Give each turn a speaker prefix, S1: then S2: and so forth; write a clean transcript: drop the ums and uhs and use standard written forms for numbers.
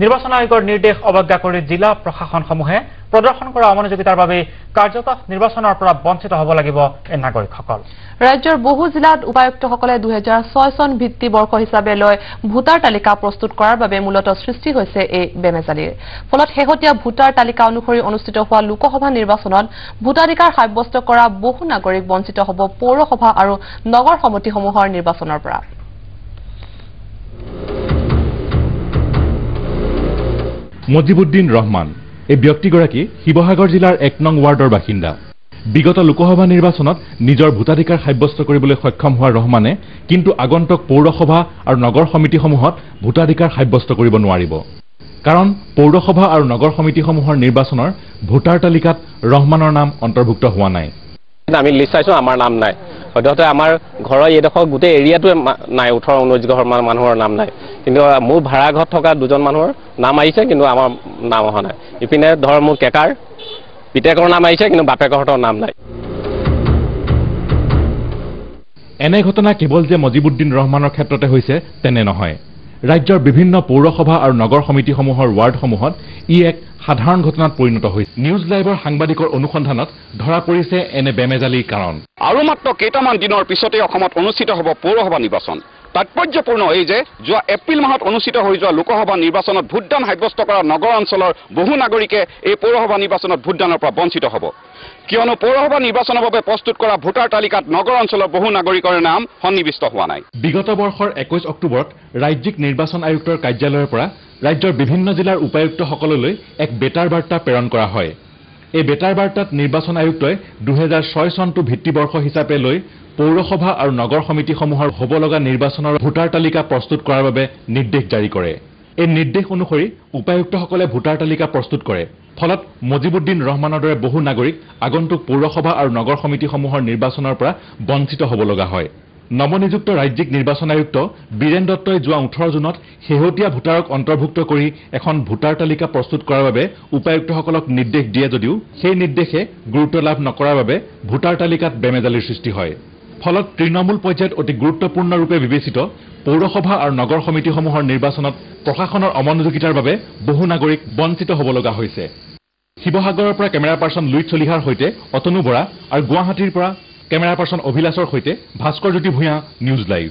S1: নিৰ্বাচন আয়োগৰ নিৰ্দেশ অৱজ্ঞা কৰি জিলা প্ৰশাসনসমূহে প্ৰদৰ্শন কৰা অমনোযোগিতাৰ বাবে কাৰ্যত নিৰ্বাচনৰ পৰা বঞ্চিত হ'ব লাগিব এই নাগৰিকসকল।
S2: ৰাজ্যৰ বহু জিলাত উপায়ুক্তসকলে 2006 চন ভিত্তি বৰ্ষ হিচাপে লৈ ভোটাৰ তালিকা প্ৰস্তুত কৰাৰ বাবে মূলতঃ সৃষ্টি হৈছে এই বেমেজালিৰ। ফলত শেহতীয়া ভোটাৰ তালিকা অনুসৰি অনুষ্ঠিত হোৱা লোকসভা নিৰ্বাচনত ভোটাধিকাৰ সাব্যস্ত কৰা বহু নাগৰিক বঞ্চিত হ'ব পৌৰসভা আৰু নগৰ সমিতিসমূহৰ নিৰ্বাচনৰ পৰা।
S3: মজিবুদ্দিন ৰহমান এই ব্যক্তিগৰাকী শিৱসাগৰ জিলাৰ 1 নং ৱাৰ্ডৰ বাসিন্দা। বিগত লোকসভা নিৰ্বাচনত নিজৰ ভোটাধিকাৰ সাব্যস্ত কৰিবলৈ সক্ষম হোৱা ৰহমানে কিন্তু আগন্তুক পৌৰসভা আৰু নগৰ সমিতিসমূহত ভোটাধিকাৰ সাব্যস্ত কৰিব নোৱাৰিব। কাৰণ পৌৰসভা আৰু নগৰ সমিতিসমূহৰ নিৰ্বাচনৰ ভোটাৰ তালিকাত ৰহমানৰ নাম অন্তৰ্ভুক্ত হোৱা নাই।
S4: আমি লিষ্ট চাইছো, আমাৰ নাম নাই। সদ্যহতে আমাৰ ঘৰৰ এইডোখৰ গোটেই এৰিয়াটোৱে নাই, 18-19 ঘৰ মানুহৰ নাম নাই। কিন্তু মোৰ ভাড়া ঘৰত থকা 2জন মানুহৰ নাম আহিছে, কিন্তু আমাৰ নাম অহা নাই। ইপিনে ধৰ মোৰ কেকাৰ পিতেকৰ নাম আহিছে, কিন্তু বাপেকহঁতৰ নাম নাই।
S3: এনে ঘটনা কেৱল যে মজিবুদ্দিন ৰহমানৰ ক্ষেত্ৰতে হৈছে তেনে নহয়। ৰাজ্যৰ বিভিন্ন পৌৰসভা আৰু নগৰ সমিতিসমূহৰ ৱাৰ্ডসমূহত ই এক সাধাৰণ ঘটনাত পৰিণত হৈছে। নিউজ লাইভৰ সাংবাদিকৰ অনুসন্ধানত ধৰা পৰিছে এনে বেমেজালিৰ কাৰণ।
S5: আৰু মাত্ৰ কেইটামান দিনৰ পিছতে অসমত অনুষ্ঠিত হ'ব পৌৰসভা নিৰ্বাচন। তাৎপৰ্যপূৰ্ণ এই যে যোৱা এপ্ৰিল মাহত অনুষ্ঠিত হৈ যোৱা লোকসভা নিৰ্বাচনত ভোটদান সাব্যস্ত কৰা নগৰ অঞ্চলৰ বহু নাগৰিকে এই পৌৰসভা নিৰ্বাচনত ভোটদানৰ পৰা বঞ্চিত হ'ব। কিয়নো পৌৰসভা নিৰ্বাচনৰ বাবে প্ৰস্তুত কৰা ভোটাৰ তালিকাত নগৰ অঞ্চলৰ বহু নাগৰিকৰ নাম সন্নিৱিষ্ট হোৱা নাই।
S3: বিগত বৰ্ষৰ 21 অক্টোবৰত ৰাজ্যিক নিৰ্বাচন আয়ুক্তৰ কাৰ্যালয়ৰ পৰা ৰাজ্যৰ বিভিন্ন জিলাৰ উপায়ুক্তসকললৈ এক বেটাৰ বাৰ্তা প্ৰেৰণ কৰা হয়। এই বেটাৰ বাৰ্তাত নিৰ্বাচন আয়ুক্তই 2006 চনটো ভিত্তিবৰ্ষ হিচাপে লৈ পৌৰসভা আৰু নগৰ সমিতিসমূহৰ হ'ব লগা নিৰ্বাচনৰ ভোটাৰ তালিকা প্ৰস্তুত কৰাৰ বাবে নিৰ্দেশ জাৰি কৰে। এই নিৰ্দেশ অনুসৰি উপায়ুক্তসকলে ভোটাৰ তালিকা প্ৰস্তুত কৰে। ফলত মজিবুদ্দিন ৰহমানৰ দৰে বহু নাগৰিক আগন্তুক পৌৰসভা আৰু নগৰ সমিতিসমূহৰ নিৰ্বাচনৰ পৰা বঞ্চিত হ'ব লগা হয়। নৱনিযুক্ত ৰাজ্যিক নিৰ্বাচন আয়ুক্ত বীৰেন দত্তই যোৱা 18 জুনত শেহতীয়া ভোটাৰক অন্তৰ্ভুক্ত কৰি এখন ভোটাৰ তালিকা প্ৰস্তুত কৰাৰ বাবে উপায়ুক্তসকলক নিৰ্দেশ দিয়ে যদিও সেই নিৰ্দেশে গুৰুত্ব লাভ নকৰাৰ বাবে ভোটাৰ তালিকাত বেমেজালিৰ সৃষ্টি হয়। ফলত তৃণমূল পৰ্যায়ত অতি গুৰুত্বপূৰ্ণ ৰূপে বিবেচিত পৌৰসভা আৰু নগৰ সমিতিসমূহৰ নিৰ্বাচনত প্ৰশাসনৰ অমনোযোগিতাৰ বাবে বহু নাগৰিক বঞ্চিত হ'ব লগা হৈছে। শিৱসাগৰৰ পৰা কেমেৰা পাৰ্চন লুইত চলিহাৰ সৈতে অতনু বৰা আৰু গুৱাহাটীৰ পৰা কেমেৰা পাৰ্চন অভিলাষৰ সৈতে ভাস্কৰ জ্যোতি ভূঞা, নিউজ লাইভ।